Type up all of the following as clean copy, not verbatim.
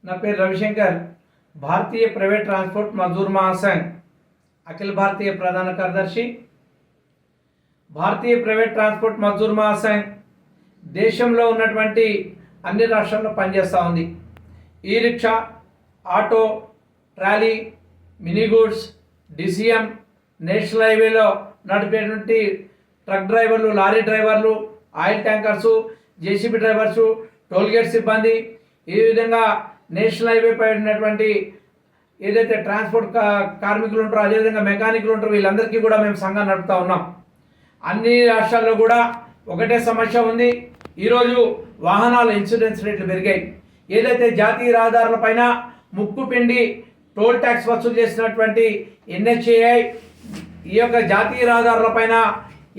నా పేరు రవిశంకర్. భారతీయ private transport Mazdoor Mahasangh అఖిల భారతీయ ప్రధాన కార్యదర్శి. భారతీయ ప్రైవేట్ ట్రాన్స్పోర్ట్ మజ్దూర్ మహాసంఘ్ దేశంలో ఉన్నటువంటి అన్ని రాష్ట్రాల్లో పనిచేస్తూ ఉంది. ఈ rickshaw, auto, trolley, mini goods, DCM, national హైవేలో నడిపేటువంటి ట్రక్ డ్రైవర్లు, లారీ డ్రైవర్లు, oil tankers, JCB drivers, tollgate సిబ్బంది, ఈ విధంగా నేషనల్ హైవే పై ఉన్నటువంటి ఏదైతే ట్రాన్స్పోర్ట్ కార్మికులు ఉంటారో, అదేవిధంగా మెకానికులు ఉంటారో, వీళ్ళందరికీ కూడా మేము సంఘం నడుపుతూ ఉన్నాం. అన్ని రాష్ట్రాల్లో కూడా ఒకటే సమస్య ఉంది. ఈరోజు వాహనాల ఇన్సూరెన్స్ రేట్లు పెరిగాయి. ఏదైతే జాతీయ రహదారులపైన ముక్కు పిండి టోల్ ట్యాక్స్ వసూలు చేసినటువంటి ఎన్హెచ్ఏఐ ఈ యొక్క జాతీయ రహదారులపైన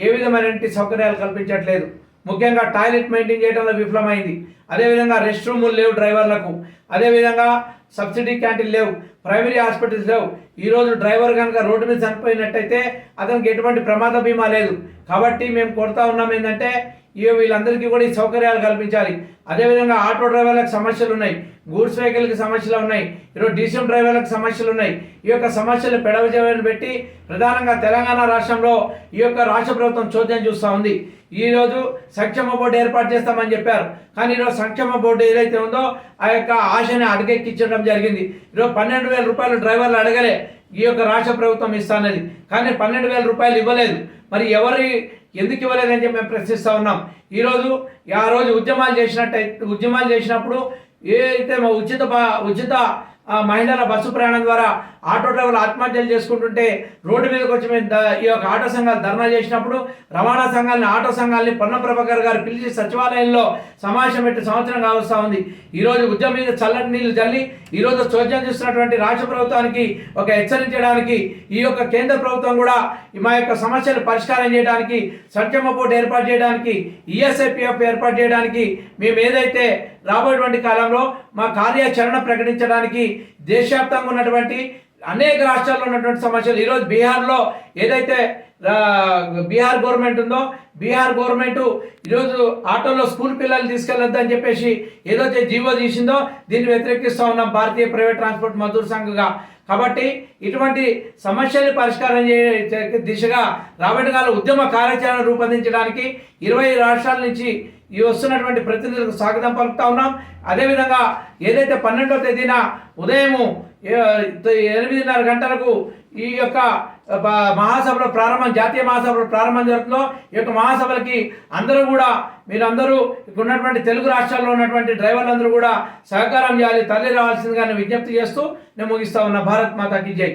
ఏ విధమైనటువంటి సౌకర్యాలు కల్పించట్లేదు. ముఖ్యంగా టాయిలెట్ మెయింటైన్ చేయడంలో విఫలమైంది. అదేవిధంగా రెస్ట్ రూములు లేవు డ్రైవర్లకు, అదేవిధంగా సబ్సిడీ క్యాంటీన్లు లేవు, ప్రైమరీ హాస్పిటల్స్ లేవు. ఈరోజు డ్రైవర్ కనుక రోడ్డు మీద చనిపోయినట్టయితే అతనికి ఎటువంటి ప్రమాద బీమా లేదు. కాబట్టి మేము కోరుతా ఉన్నాం ఏంటంటే వీళ్ళందరికీ కూడా ఈ సౌకర్యాలు కల్పించాలి. అదేవిధంగా ఆటో డ్రైవర్లకు సమస్యలు ఉన్నాయి, గూడ్స్ వెహికల్కి సమస్యలు ఉన్నాయి, ఈరోజు డీసీఎం డ్రైవర్లకు సమస్యలు ఉన్నాయి. ఈ యొక్క సమస్యలు పెడవజేయని పెట్టి ప్రధానంగా తెలంగాణ రాష్ట్రంలో ఈ యొక్క రాష్ట్ర ప్రభుత్వం చోద్యం చూస్తూ ఉంది. ఈరోజు సంక్షేమ బోర్డు ఏర్పాటు చేస్తామని చెప్పారు, కానీ ఈరోజు సంక్షేమ బోర్డు ఏదైతే ఉందో ఆ యొక్క ఆశని అడగెక్కించడం జరిగింది. ఈరోజు 12,000 రూపాయలు డ్రైవర్లు అడగలే ఈ యొక్క రాష్ట్ర ప్రభుత్వం ఇస్తానది, కానీ 12,000 రూపాయలు ఇవ్వలేదు. మరి ఎందుకు ఇవ్వలేదని చెప్పి మేము ప్రశ్నిస్తూ ఉన్నాం. ఈరోజు ఆ రోజు ఉద్యమాలు చేసినప్పుడు ఏదైతే ఉచిత మహిళల బస్సు ప్రయాణం ద్వారా ఆటో డ్రైవర్లు ఆత్మహత్యలు చేసుకుంటుంటే రోడ్డు మీదకి వచ్చి మేము ఈ యొక్క ఆటో సంఘాలు ధర్నా చేసినప్పుడు రవాణా సంఘాలని, ఆటో సంఘాలని పొన్నం ప్రభాకర్ గారు పిలిచి సచివాలయంలో సమావేశం పెట్టి సంవత్సరం కావస్తూ ఉంది. ఈరోజు ఉద్యమం మీద చల్లటి నీళ్లు చల్లి ఈరోజు చోద్యం చేస్తున్నటువంటి రాష్ట్ర ప్రభుత్వానికి ఒక హెచ్చరించడానికి ఈ యొక్క కేంద్ర ప్రభుత్వం కూడా మా యొక్క సమస్యలు పరిష్కారం చేయడానికి, సంక్షేమ బోర్డు ఏర్పాటు చేయడానికి, ఈఎస్ఐపిఎఫ్ ఏర్పాటు చేయడానికి మేము ఏదైతే రాబోయేటువంటి కాలంలో మా కార్యాచరణ ప్రకటించడానికి దేశవ్యాప్తంగా ఉన్నటువంటి అనేక రాష్ట్రాల్లో ఉన్నటువంటి సమస్యలు ఈరోజు బీహార్లో ఏదైతే బీహార్ గవర్నమెంట్ ఉందో, బీహార్ గవర్నమెంట్ ఈరోజు ఆటోలో స్కూల్ పిల్లలు తీసుకెళ్ళొద్దని చెప్పేసి ఏదైతే జీవో తీసిందో దీన్ని వ్యతిరేకిస్తూ ఉన్నాం భారతీయ ప్రైవేట్ ట్రాన్స్పోర్ట్ మజ్దూర్ సంఘంగా. కాబట్టి ఇటువంటి సమస్యల్ని పరిష్కారం దిశగా రాబోయే కాలం ఉద్యమ కార్యాచరణ రూపొందించడానికి 20 రాష్ట్రాల నుంచి ఈ వస్తున్నటువంటి ప్రతినిధులకు స్వాగతం పలుకుతా ఉన్నాం. అదేవిధంగా ఏదైతే 12వ తేదీన ఉదయం 8:30 గంటలకు ఈ యొక్క మహాసభలో జాతీయ మహాసభలో ప్రారంభం జరుగుతుందో ఈ యొక్క మహాసభలకి అందరూ కూడా మీరందరూ ఇక్కడ ఉన్నటువంటి తెలుగు రాష్ట్రాల్లో ఉన్నటువంటి డ్రైవర్లందరూ కూడా సహకారం చేయాలి, తల్లి రావాల్సిందిగా విజ్ఞప్తి చేస్తూ నేను ముగిస్తా ఉన్నా. భారత్ మాతాకి జై.